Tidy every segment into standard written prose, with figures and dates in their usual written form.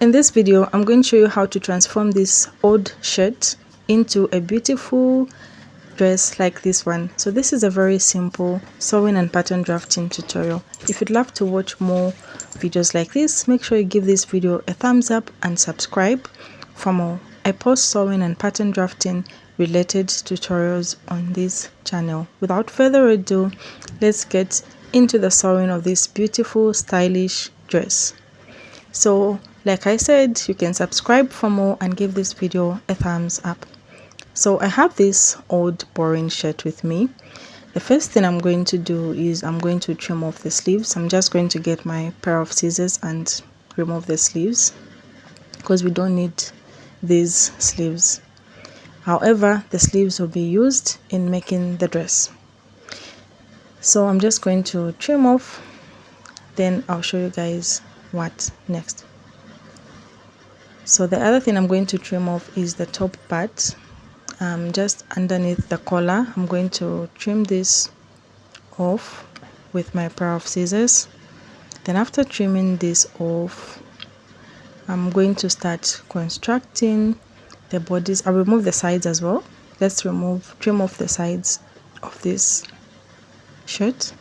In this video, I'm going to show you how to transform this old shirt into a beautiful dress like this one. So this is a very simple sewing and pattern drafting tutorial. If you'd love to watch more videos like this, make sure you give this video a thumbs up and subscribe for more. I post sewing and pattern drafting related tutorials on this channel. Without further ado, let's get into the sewing of this beautiful stylish dress. So like I said, you can subscribe for more and give this video a thumbs up. So I have this old boring shirt with me. The first thing I'm going to do is I'm going to trim off the sleeves. I'm just going to get my pair of scissors and remove the sleeves because we don't need these sleeves. However, the sleeves will be used in making the dress. So I'm just going to trim off, then I'll show you guys what next. So the other thing I'm going to trim off is the top part, just underneath the collar. I'm going to trim this off with my pair of scissors. Then after trimming this off, I'm going to start constructing the bodies. I'll remove the sides as well. Let's trim off the sides of this shirt.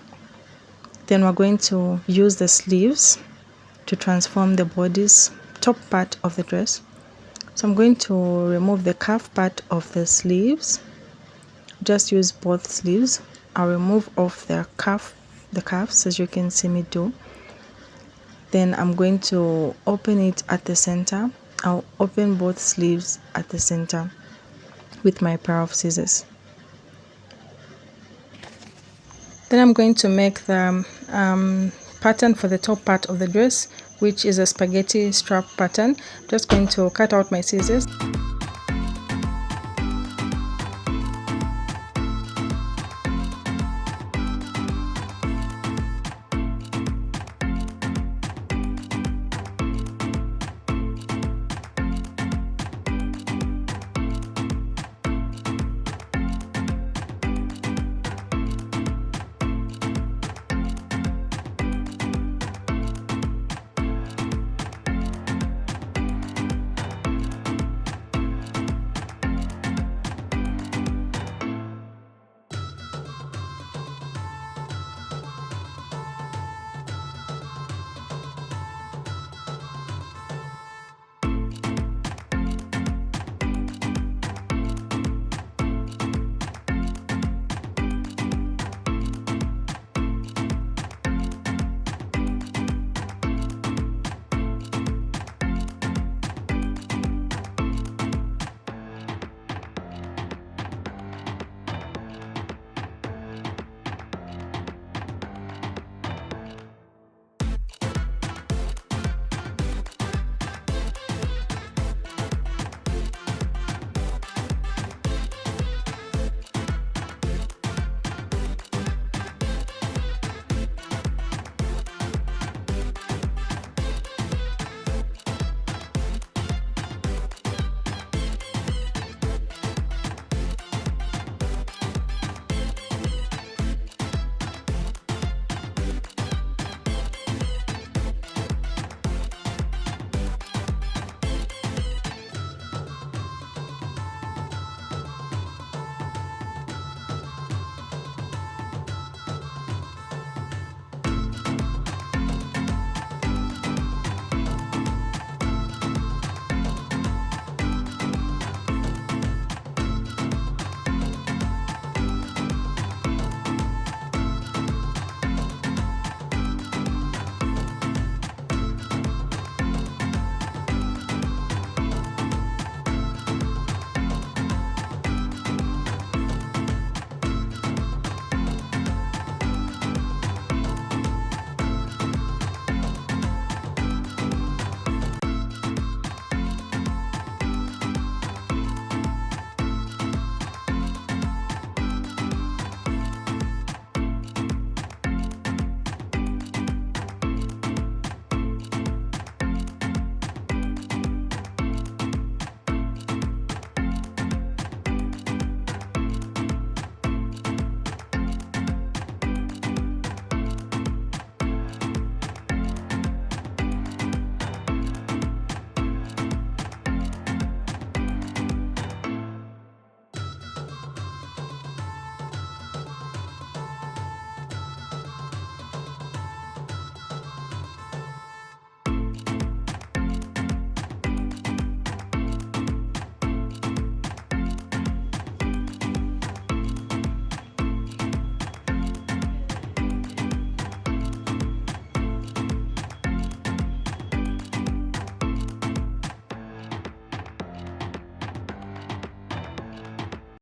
Then we're going to use the sleeves to transform the body's top part of the dress. So I'm going to remove the cuff part of the sleeves. Just use both sleeves. I'll remove off the cuffs, as you can see me do. Then I'm going to open it at the center. I'll open both sleeves at the center with my pair of scissors. Then I'm going to make the pattern for the top part of the dress, which is a spaghetti strap pattern. I'm just going to cut out my scissors.